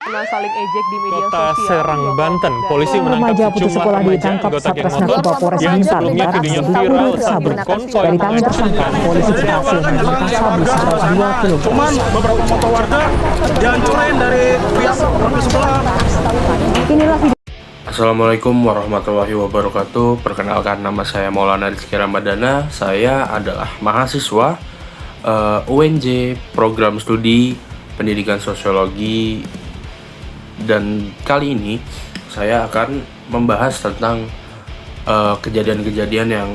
Karena saling ejek di media Kota sosial. Serang, Banten, polisi menangkap Remaja putus sejumlah sekolah remaja ditangkap anggota geng Satres motor Narkoba Polres yang Blitar sebelumnya Barat videonya Sabtu viral pagi saat sabu. berkonsol Dari dengan tangan tersangka, polisi berhasil mengamankan sabu seberat 2 kg. Cuman beberapa motor warga dihancurin dari pihak warga sebelah. Inilah video. Assalamualaikum warahmatullahi wabarakatuh. Perkenalkan, nama saya Maulana Rizky Ramadana. Saya adalah mahasiswa UNJ Program Studi Pendidikan Sosiologi. Dan kali ini saya akan membahas tentang kejadian-kejadian yang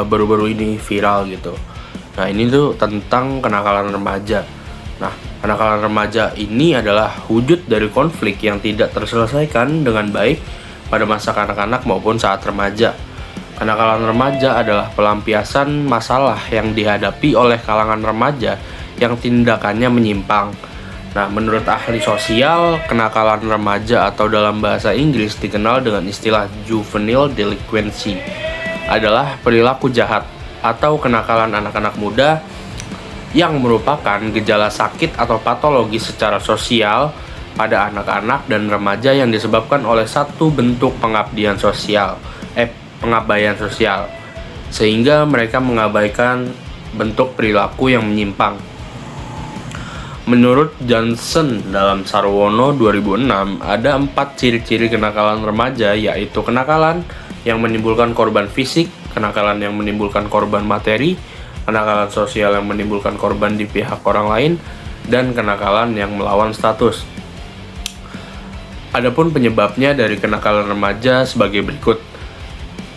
baru-baru ini viral gitu. Nah, ini tuh tentang kenakalan remaja. Nah, kenakalan remaja ini adalah wujud dari konflik yang tidak terselesaikan dengan baik pada masa kanak-kanak maupun saat remaja. Kenakalan remaja adalah pelampiasan masalah yang dihadapi oleh kalangan remaja yang tindakannya menyimpang. Nah, menurut ahli sosial, kenakalan remaja atau dalam bahasa Inggris dikenal dengan istilah juvenile delinquency adalah perilaku jahat atau kenakalan anak-anak muda yang merupakan gejala sakit atau patologi secara sosial pada anak-anak dan remaja yang disebabkan oleh satu bentuk pengabaian sosial, sehingga mereka mengabaikan bentuk perilaku yang menyimpang. Menurut Johnson dalam Sarwono 2006, ada 4 ciri-ciri kenakalan remaja, yaitu kenakalan yang menimbulkan korban fisik, kenakalan yang menimbulkan korban materi, kenakalan sosial yang menimbulkan korban di pihak orang lain, dan kenakalan yang melawan status. Adapun penyebabnya dari kenakalan remaja sebagai berikut,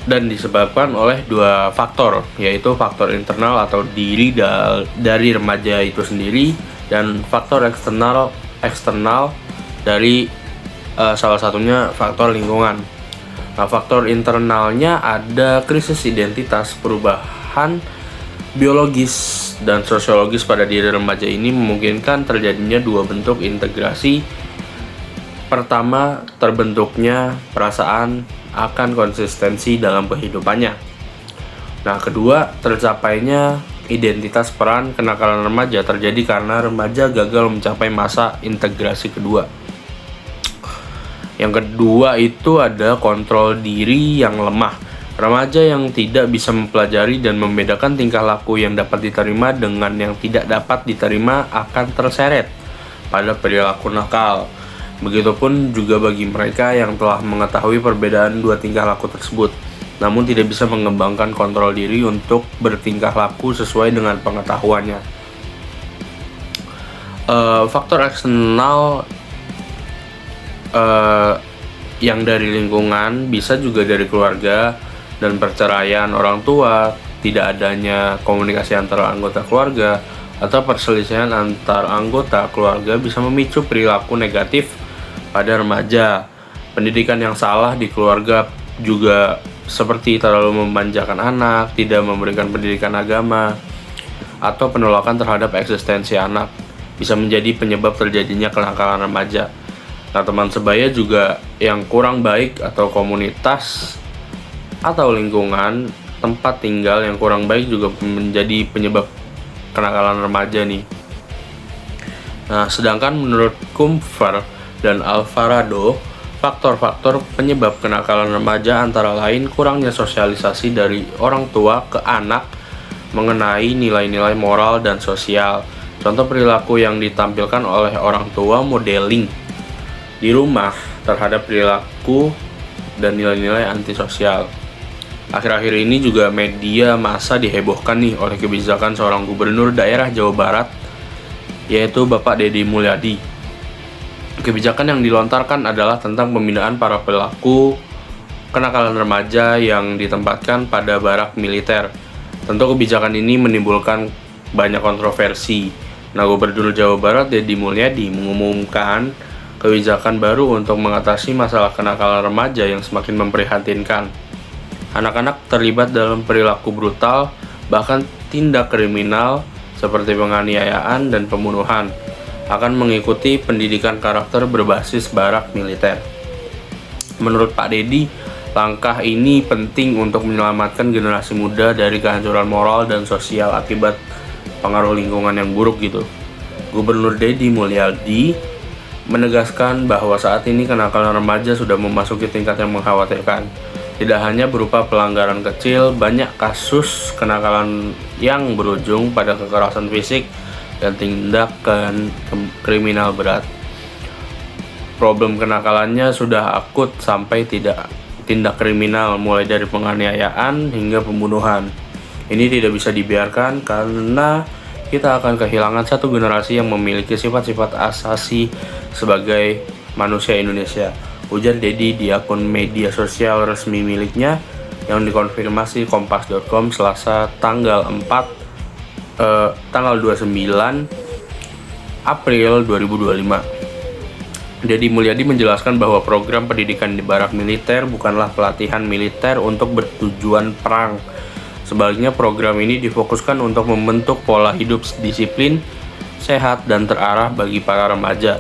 dan disebabkan oleh 2 faktor, yaitu faktor internal atau diri dari remaja itu sendiri, dan faktor eksternal dari salah satunya faktor lingkungan. Nah, faktor internalnya ada krisis identitas, perubahan biologis dan sosiologis pada diri remaja ini memungkinkan terjadinya 2 bentuk integrasi. Pertama, terbentuknya perasaan akan konsistensi dalam kehidupannya. Nah, kedua, tercapainya identitas peran kenakalan remaja terjadi karena remaja gagal mencapai masa integrasi kedua. Yang kedua itu ada kontrol diri yang lemah. Remaja yang tidak bisa mempelajari dan membedakan tingkah laku yang dapat diterima dengan yang tidak dapat diterima akan terseret pada perilaku nakal. Begitupun juga bagi mereka yang telah mengetahui perbedaan 2 tingkah laku tersebut, namun tidak bisa mengembangkan kontrol diri untuk bertingkah laku sesuai dengan pengetahuannya. Faktor eksternal yang dari lingkungan bisa juga dari keluarga dan perceraian orang tua, tidak adanya komunikasi antara anggota keluarga, atau perselisihan antar anggota keluarga bisa memicu perilaku negatif pada remaja. Pendidikan yang salah di keluarga juga, seperti terlalu memanjakan anak, tidak memberikan pendidikan agama, atau penolakan terhadap eksistensi anak, bisa menjadi penyebab terjadinya kenakalan remaja. Nah, teman sebaya juga yang kurang baik atau komunitas atau lingkungan tempat tinggal yang kurang baik juga menjadi penyebab kenakalan remaja nih. Nah, sedangkan menurut Kumfer dan Alvarado, faktor-faktor penyebab kenakalan remaja antara lain kurangnya sosialisasi dari orang tua ke anak mengenai nilai-nilai moral dan sosial. Contoh perilaku yang ditampilkan oleh orang tua modeling di rumah terhadap perilaku dan nilai-nilai antisosial. Akhir-akhir ini juga media massa dihebohkan nih oleh kebijakan seorang gubernur daerah Jawa Barat, yaitu Bapak Deddy Mulyadi. Kebijakan yang dilontarkan adalah tentang pembinaan para pelaku kenakalan remaja yang ditempatkan pada barak militer. Tentu kebijakan ini menimbulkan banyak kontroversi. Nah, Gubernur Jawa Barat Deddy Mulyadi mengumumkan kebijakan baru untuk mengatasi masalah kenakalan remaja yang semakin memprihatinkan. Anak-anak terlibat dalam perilaku brutal, bahkan tindak kriminal seperti penganiayaan dan pembunuhan, akan mengikuti pendidikan karakter berbasis barak militer. Menurut Pak Deddy, langkah ini penting untuk menyelamatkan generasi muda dari kehancuran moral dan sosial akibat pengaruh lingkungan yang buruk gitu. Gubernur Deddy Mulyadi menegaskan bahwa saat ini kenakalan remaja sudah memasuki tingkat yang mengkhawatirkan. Tidak hanya berupa pelanggaran kecil, banyak kasus kenakalan yang berujung pada kekerasan fisik dan tindakan kriminal berat. Problem kenakalannya sudah akut sampai tindak kriminal, mulai dari penganiayaan hingga pembunuhan. Ini tidak bisa dibiarkan karena kita akan kehilangan satu generasi yang memiliki sifat-sifat asasi sebagai manusia Indonesia, ujar Dedi di akun media sosial resmi miliknya yang dikonfirmasi kompas.com Selasa tanggal 29 April 2025. Dedi Mulyadi menjelaskan bahwa program pendidikan di barak militer bukanlah pelatihan militer untuk bertujuan perang. Sebaliknya, program ini difokuskan untuk membentuk pola hidup disiplin, sehat, dan terarah bagi para remaja.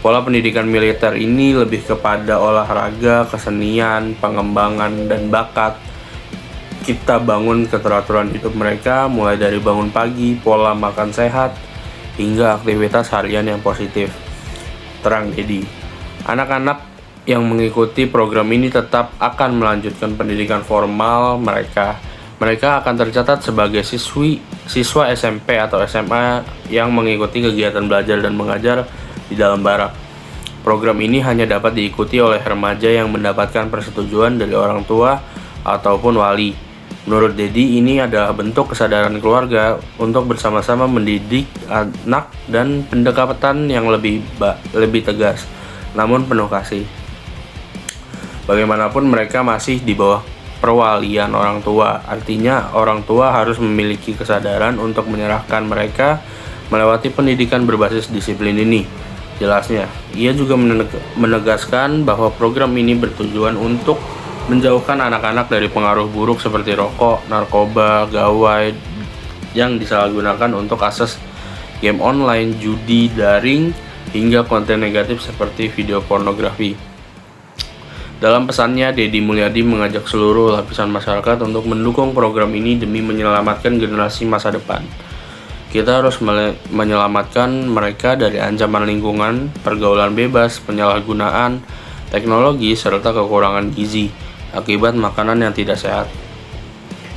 Pola pendidikan militer ini lebih kepada olahraga, kesenian, pengembangan, dan bakat. Kita bangun keteraturan hidup mereka, mulai dari bangun pagi, pola makan sehat, hingga aktivitas harian yang positif, terang Dedi. Anak-anak yang mengikuti program ini tetap akan melanjutkan pendidikan formal mereka. Mereka akan tercatat sebagai siswa SMP atau SMA yang mengikuti kegiatan belajar dan mengajar di dalam barak. Program ini hanya dapat diikuti oleh remaja yang mendapatkan persetujuan dari orang tua ataupun wali. Menurut Dedi, ini adalah bentuk kesadaran keluarga untuk bersama-sama mendidik anak dan pendekatan yang lebih tegas, namun penuh kasih. Bagaimanapun mereka masih di bawah perwalian orang tua, artinya orang tua harus memiliki kesadaran untuk menyerahkan mereka melewati pendidikan berbasis disiplin ini. Jelasnya, ia juga menegaskan bahwa program ini bertujuan untuk menjauhkan anak-anak dari pengaruh buruk seperti rokok, narkoba, gawai yang disalahgunakan untuk akses game online, judi daring, hingga konten negatif seperti video pornografi. Dalam pesannya, Dedi Mulyadi mengajak seluruh lapisan masyarakat untuk mendukung program ini demi menyelamatkan generasi masa depan. Kita harus menyelamatkan mereka dari ancaman lingkungan, pergaulan bebas, penyalahgunaan teknologi, serta kekurangan gizi akibat makanan yang tidak sehat.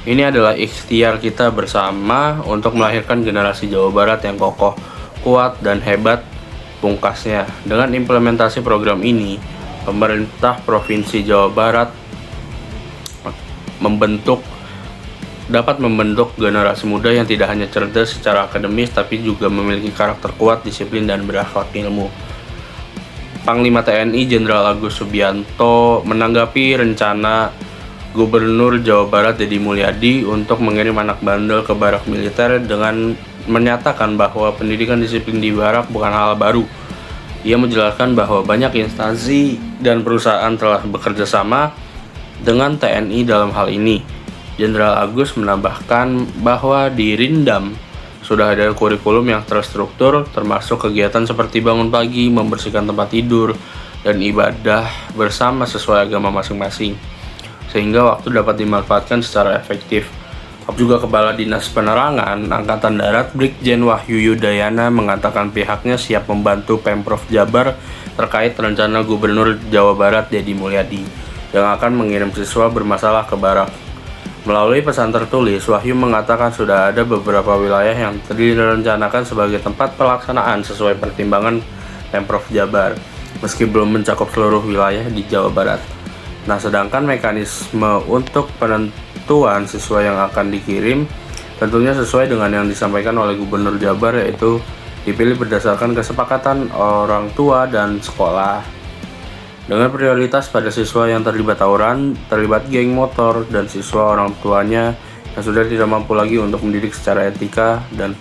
Ini adalah ikhtiar kita bersama untuk melahirkan generasi Jawa Barat yang kokoh, kuat, dan hebat, pungkasnya. Dengan implementasi program ini, pemerintah Provinsi Jawa Barat dapat membentuk generasi muda yang tidak hanya cerdas secara akademis tapi juga memiliki karakter kuat, disiplin, dan berakhlak ilmu. Panglima TNI Jenderal Agus Subianto menanggapi rencana Gubernur Jawa Barat Dedi Mulyadi untuk mengirim anak bandel ke barak militer dengan menyatakan bahwa pendidikan disiplin di barak bukan hal baru. Ia menjelaskan bahwa banyak instansi dan perusahaan telah bekerja sama dengan TNI dalam hal ini. Jenderal Agus menambahkan bahwa di Rindam sudah ada kurikulum yang terstruktur, termasuk kegiatan seperti bangun pagi, membersihkan tempat tidur, dan ibadah bersama sesuai agama masing-masing, sehingga waktu dapat dimanfaatkan secara efektif. Juga Kepala Dinas Penerangan Angkatan Darat Brigjen Wahyu Yudayana mengatakan pihaknya siap membantu Pemprov Jabar terkait rencana Gubernur Jawa Barat Dedi Mulyadi yang akan mengirim siswa bermasalah ke barak. Melalui pesan tertulis, Wahyu mengatakan sudah ada beberapa wilayah yang direncanakan sebagai tempat pelaksanaan sesuai pertimbangan Pemprov Jabar, meski belum mencakup seluruh wilayah di Jawa Barat. Nah, sedangkan mekanisme untuk penentuan siswa yang akan dikirim tentunya sesuai dengan yang disampaikan oleh Gubernur Jabar, yaitu dipilih berdasarkan kesepakatan orang tua dan sekolah, dengan prioritas pada siswa yang terlibat tawuran, terlibat geng motor, dan siswa orang tuanya yang sudah tidak mampu lagi untuk mendidik secara etika dan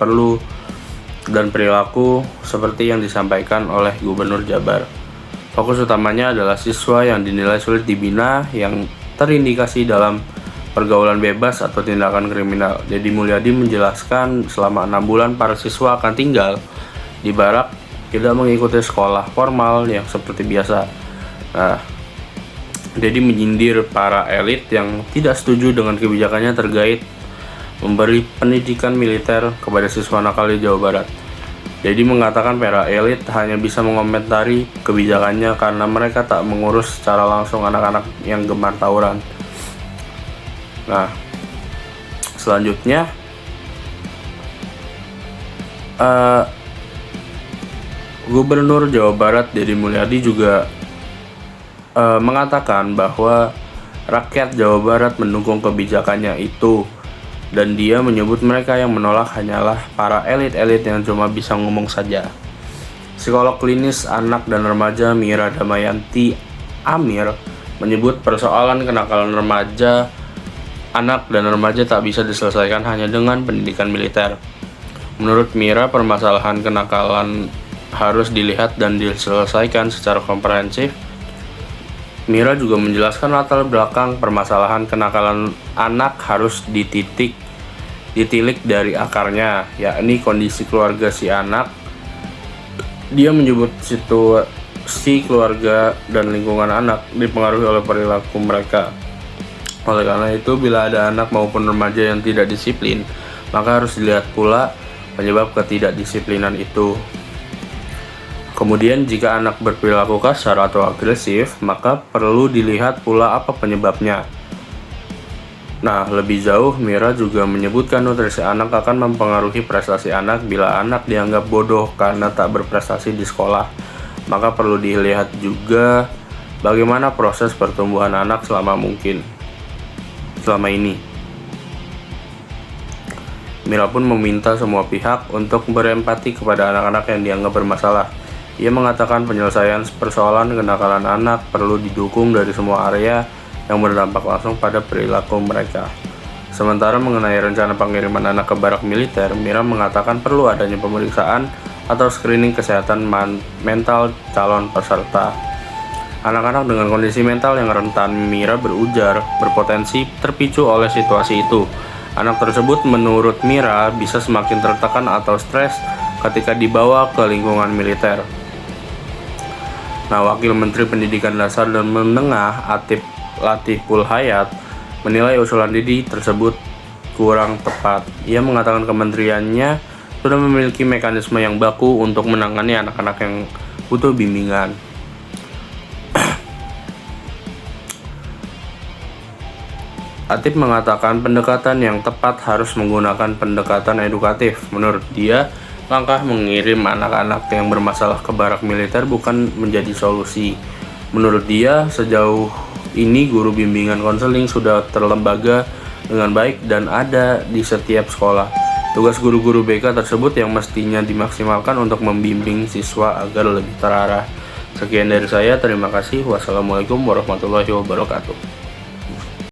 perilaku seperti yang disampaikan oleh Gubernur Jabar. Fokus utamanya adalah siswa yang dinilai sulit dibina, yang terindikasi dalam pergaulan bebas atau tindakan kriminal. Dedi Mulyadi menjelaskan selama 6 bulan para siswa akan tinggal di barak, tidak mengikuti sekolah formal yang seperti biasa. Nah, Dedi menyindir para elit yang tidak setuju dengan kebijakannya terkait memberi pendidikan militer kepada siswa nakal di Jawa Barat. Deddy mengatakan para elit hanya bisa mengomentari kebijakannya karena mereka tak mengurus secara langsung anak-anak yang gemar tawuran. Nah, selanjutnya Gubernur Jawa Barat Deddy Mulyadi juga mengatakan bahwa rakyat Jawa Barat mendukung kebijakannya itu, dan dia menyebut mereka yang menolak hanyalah para elit-elit yang cuma bisa ngomong saja. Psikolog klinis anak dan remaja Mira Damayanti Amir menyebut persoalan kenakalan anak dan remaja tak bisa diselesaikan hanya dengan pendidikan militer. Menurut Mira, permasalahan kenakalan harus dilihat dan diselesaikan secara komprehensif. Mira juga menjelaskan latar belakang permasalahan kenakalan anak harus ditilik dari akarnya, yakni kondisi keluarga si anak. Dia menyebut situasi keluarga dan lingkungan anak dipengaruhi oleh perilaku mereka. Oleh karena itu, bila ada anak maupun remaja yang tidak disiplin, maka harus dilihat pula penyebab ketidakdisiplinan itu. Kemudian jika anak berperilaku kasar atau agresif, maka perlu dilihat pula apa penyebabnya. Nah, lebih jauh, Mira juga menyebutkan nutrisi anak akan mempengaruhi prestasi anak. Bila anak dianggap bodoh karena tak berprestasi di sekolah, maka perlu dilihat juga bagaimana proses pertumbuhan anak selama ini. Mira pun meminta semua pihak untuk berempati kepada anak-anak yang dianggap bermasalah. Ia mengatakan penyelesaian persoalan kenakalan anak perlu didukung dari semua area yang berdampak langsung pada perilaku mereka. Sementara mengenai rencana pengiriman anak ke barak militer, Mira mengatakan perlu adanya pemeriksaan atau screening kesehatan mental calon peserta. Anak-anak dengan kondisi mental yang rentan, Mira berujar, berpotensi terpicu oleh situasi itu. Anak tersebut menurut Mira bisa semakin tertekan atau stres ketika dibawa ke lingkungan militer. Nah, Wakil Menteri Pendidikan Dasar dan Menengah Atif Latiful Hayat menilai usulan Deddy tersebut kurang tepat. Ia mengatakan kementeriannya sudah memiliki mekanisme yang baku untuk menangani anak-anak yang butuh bimbingan. Atif mengatakan pendekatan yang tepat harus menggunakan pendekatan edukatif. Menurut dia, langkah mengirim anak-anak yang bermasalah ke barak militer bukan menjadi solusi. Menurut dia, sejauh ini guru bimbingan konseling sudah terlembaga dengan baik dan ada di setiap sekolah. Tugas guru-guru BK tersebut yang mestinya dimaksimalkan untuk membimbing siswa agar lebih terarah. Sekian dari saya, terima kasih. Wassalamualaikum warahmatullahi wabarakatuh.